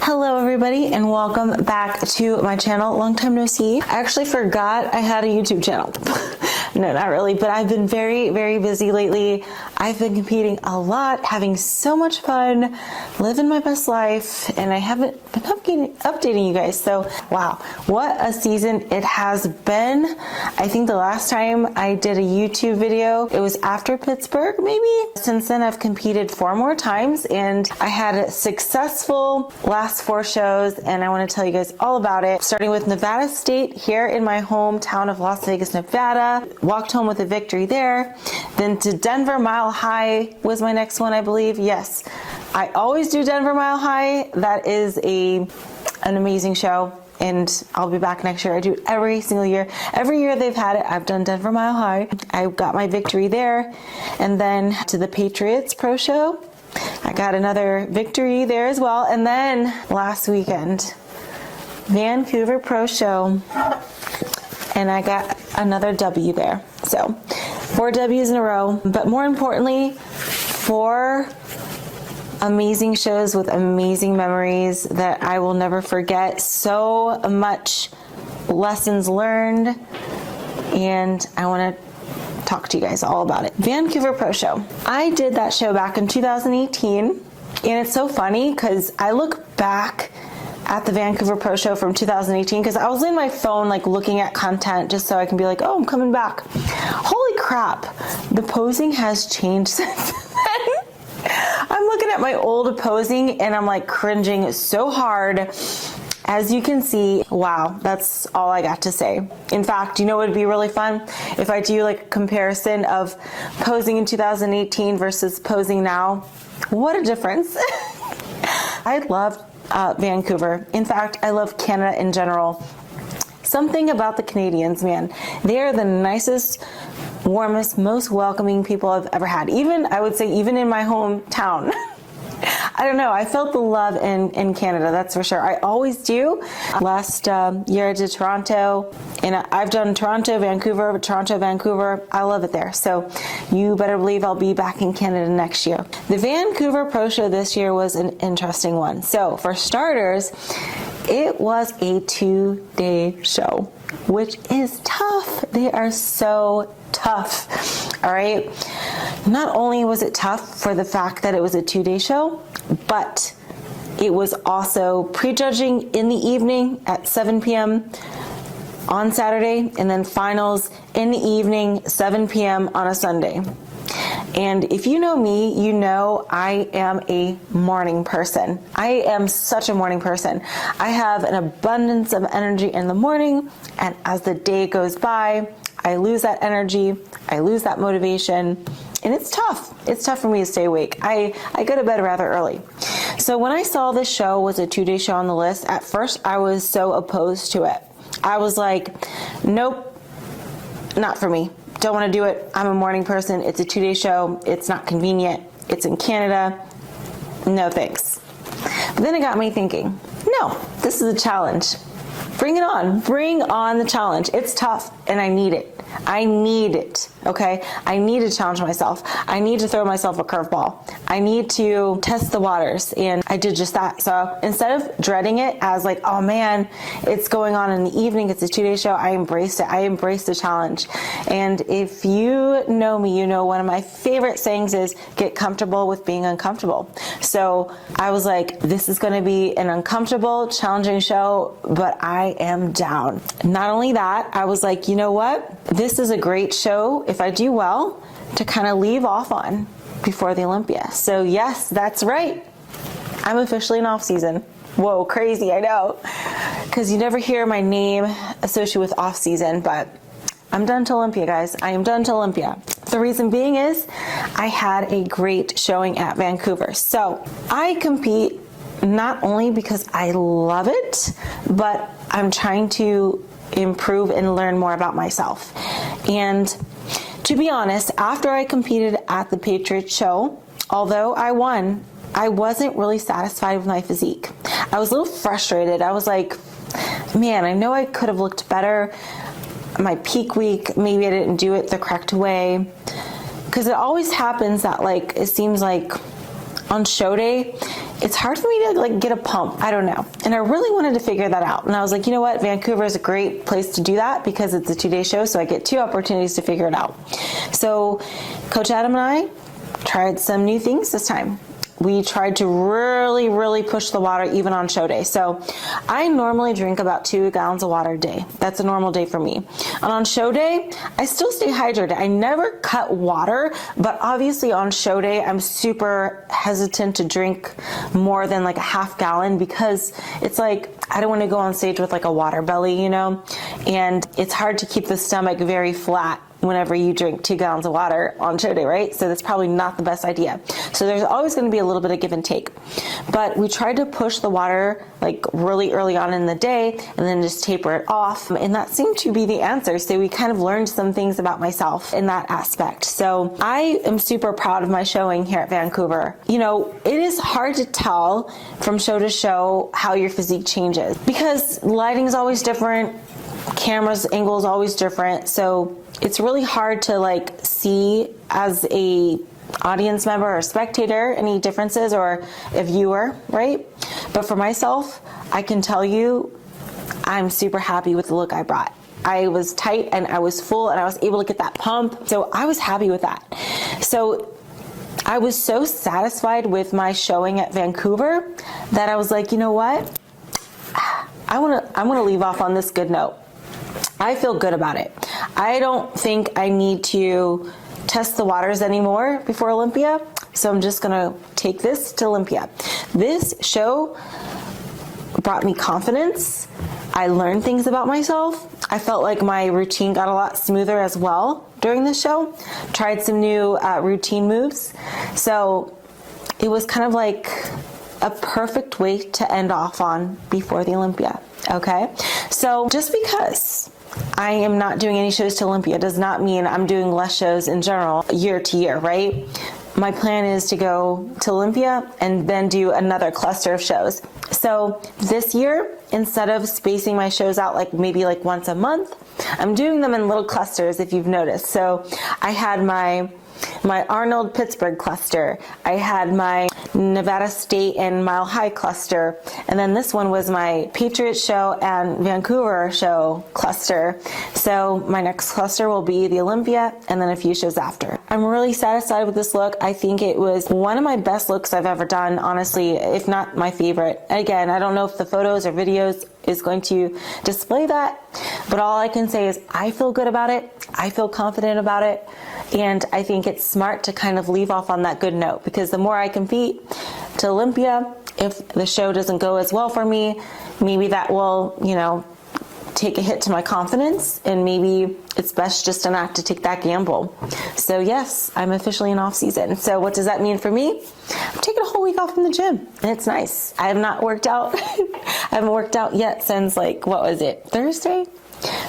Hello everybody and welcome back to my channel. Long time no see. I actually forgot I had a YouTube channel. No, not really, but I've been very, very busy lately. I've been competing a lot, having so much fun, living my best life, and I haven't been updating you guys. So, wow, what a season it has been. I think the last time I did a YouTube video, it was after Pittsburgh, maybe. Since then, I've competed 4 more times, and I had a successful last 4 shows, and I want to tell you guys all about it. Starting with Nevada State here in my hometown of Las Vegas, Nevada. Walked home with a victory there. Then to Denver Mile High was my next one, I believe. Yes, I always do Denver Mile High. That is an amazing show, and I'll be back next year. I do it every single year. Every year they've had it, I've done Denver Mile High. I got my victory there. And then to the Patriots Pro Show, I got another victory there as well. And then last weekend, Vancouver Pro Show, and I got another W there. So 4 W's in a row, but more importantly, 4 amazing shows with amazing memories that I will never forget. So much lessons learned, and I want to talk to you guys all about it. Vancouver Pro Show. I did that show back in 2018, and it's so funny because I look back at the Vancouver Pro Show from 2018 because I was in my phone like looking at content just so I can be like, oh, I'm coming back. Holy crap, the posing has changed since then. I'm looking at my old posing and I'm like cringing so hard. As you can see, wow, that's all I got to say. In fact, you know what would be really fun? If I do like a comparison of posing in 2018 versus posing now. What a difference. I loved Vancouver. In fact, I love Canada in general. Something about the Canadians, man. They are the nicest, warmest, most welcoming people I've ever had. Even, I would say, even in my hometown. I don't know. I felt the love in Canada, that's for sure. I always do. Last year I did Toronto, and I've done Toronto, Vancouver, Toronto, Vancouver. I love it there. So you better believe I'll be back in Canada next year. The Vancouver Pro Show this year was an interesting one. So for starters, it was a 2-day show, which is tough. They are so tough. All right. Not only was it tough for the fact that it was a 2-day show, but it was also prejudging in the evening at 7 p.m. on Saturday, and then finals in the evening, 7 p.m. on a Sunday. And if you know me, you know I am a morning person. I am such a morning person. I have an abundance of energy in the morning, and as the day goes by, I lose that energy, I lose that motivation, and it's tough. It's tough for me to stay awake. I go to bed rather early. So when I saw this show was a 2-day show on the list, at first I was so opposed to it. I was like, nope, not for me. Don't want to do it. I'm a morning person. It's a 2-day show. It's not convenient. It's in Canada. No thanks. But then it got me thinking, no, this is a challenge. Bring it on. Bring on the challenge. It's tough, and I need it. I need it, okay? I need to challenge myself. I need to throw myself a curveball. I need to test the waters, and I did just that. So instead of dreading it as like, oh man, it's going on in the evening, it's a 2-day show, I embraced it. I embraced the challenge. And if you know me, you know one of my favorite sayings is get comfortable with being uncomfortable. So I was like, this is going to be an uncomfortable, challenging show, but I am down. Not only that, I was like, you know what? This is a great show, if I do well, to kind of leave off on before the Olympia. So yes, that's right. I'm officially in off season. Whoa, crazy, I know. Because you never hear my name associated with off season, but I'm done to Olympia, guys. I am done to Olympia. The reason being is I had a great showing at Vancouver. So I compete not only because I love it, but I'm trying to improve and learn more about myself. And to be honest, after I competed at the Patriots show, although I won, I wasn't really satisfied with my physique. I was a little frustrated. I was like, man, I know I could have looked better. My peak week, maybe I didn't do it the correct way. Because it always happens that like, it seems like on show day, it's hard for me to like get a pump. I don't know. And I really wanted to figure that out. And I was like, you know what? Vancouver is a great place to do that because it's a 2-day show. So I get 2 opportunities to figure it out. So Coach Adam and I tried some new things this time. We tried to really push the water even on show day. So I normally drink about 2 gallons of water a day. That's a normal day for me. And on show day, I still stay hydrated. I never cut water, but obviously on show day, I'm super hesitant to drink more than like a half gallon because it's like, I don't want to go on stage with like a water belly, you know, and it's hard to keep the stomach very flat whenever you drink 2 gallons of water on show day, right? So that's probably not the best idea. So there's always going to be a little bit of give and take. But we tried to push the water like really early on in the day and then just taper it off. And that seemed to be the answer. So we kind of learned some things about myself in that aspect. So I am super proud of my showing here at Vancouver. You know, it is hard to tell from show to show how your physique changes because lighting is always different. Camera's angle is always different. So it's really hard to like see as a audience member or spectator any differences or a viewer, right? But for myself, I can tell you I'm super happy with the look I brought. I was tight and I was full and I was able to get that pump. So I was happy with that. So I was so satisfied with my showing at Vancouver that I was like, you know what? I want to leave off on this good note. I feel good about it. I don't think I need to test the waters anymore before Olympia, so I'm just gonna take this to Olympia. This show brought me confidence. I learned things about myself. I felt like my routine got a lot smoother as well during the show. Tried some new routine moves. So it was kind of like a perfect way to end off on before the Olympia, okay? So just because I am not doing any shows to Olympia does not mean I'm doing less shows in general year to year, right? My plan is to go to Olympia and then do another cluster of shows. So this year, instead of spacing my shows out like maybe like once a month, I'm doing them in little clusters if you've noticed. So I had my Arnold Pittsburgh cluster. I had my Nevada State and Mile High cluster. And then this one was my Patriots show and Vancouver show cluster. So my next cluster will be the Olympia and then a few shows after. I'm really satisfied with this look. I think it was one of my best looks I've ever done, honestly, if not my favorite. Again, I don't know if the photos or videos is going to display that, but all I can say is I feel good about it. I feel confident about it. And I think it's smart to kind of leave off on that good note because the more I compete to Olympia, if the show doesn't go as well for me, maybe that will, you know, take a hit to my confidence and maybe it's best just not to take that gamble. So yes, I'm officially in off season. So what does that mean for me? I'm taking a whole week off from the gym and it's nice. I have not worked out. I haven't worked out yet since like, what was it? Thursday?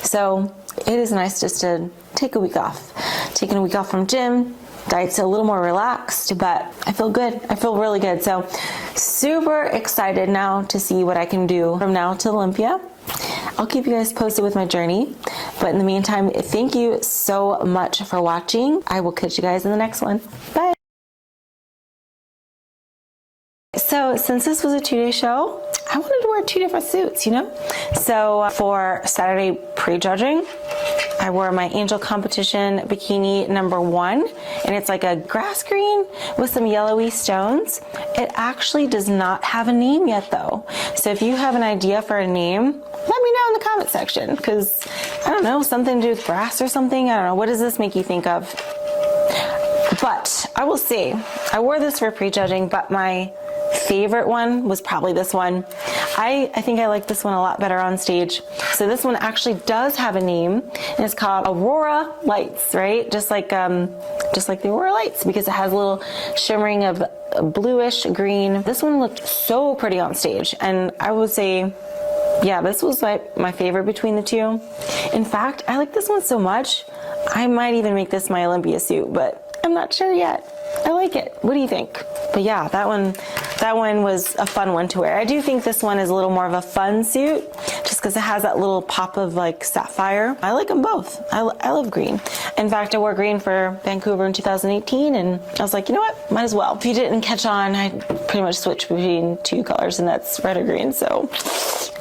So it is nice just to take a week off. Taking a week off from gym, diet's a little more relaxed, but I feel good. I feel really good. So super excited now to see what I can do from now to Olympia. I'll keep you guys posted with my journey. But in the meantime, thank you so much for watching. I will catch you guys in the next one. Bye. So since this was a 2-day show, I wanted to wear 2 different suits, you know? So for Saturday pre-judging, I wore my Angel Competition bikini number 1, and it's like a grass green with some yellowy stones. It actually does not have a name yet though. So if you have an idea for a name, let me know in the comment section, because I don't know, something to do with grass or something. I don't know. What does this make you think of? But I will say, I wore this for pre-judging, but my favorite one was probably this one. I think I like this one a lot better on stage. So this one actually does have a name, and it's called Aurora Lights, right? Just like the Aurora Lights, because it has a little shimmering of bluish green. This one looked so pretty on stage, and I would say, yeah, this was my favorite between the two. In fact, I like this one so much, I might even make this my Olympia suit, but I'm not sure yet. I like it. What do you think? But yeah, that one that one was a fun one to wear. I do think this one is a little more of a fun suit, just because it has that little pop of like sapphire. I like them both. I love green. In fact, I wore green for Vancouver in 2018, and I was like, you know what, might as well. If you didn't catch on, I pretty much switched between two colors, and that's red or green. So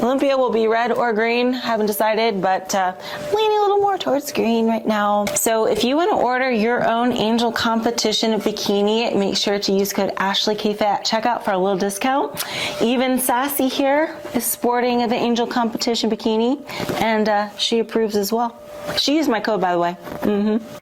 Olympia will be red or green, haven't decided, but I'm leaning a little more towards green right now. So if you want to order your own Angel Competition bikini, make sure to use code AshleyKFit at checkout for a little discount. Even Sassy here is sporting the Angel Competition bikini, and she approves as well. She used my code, by the way.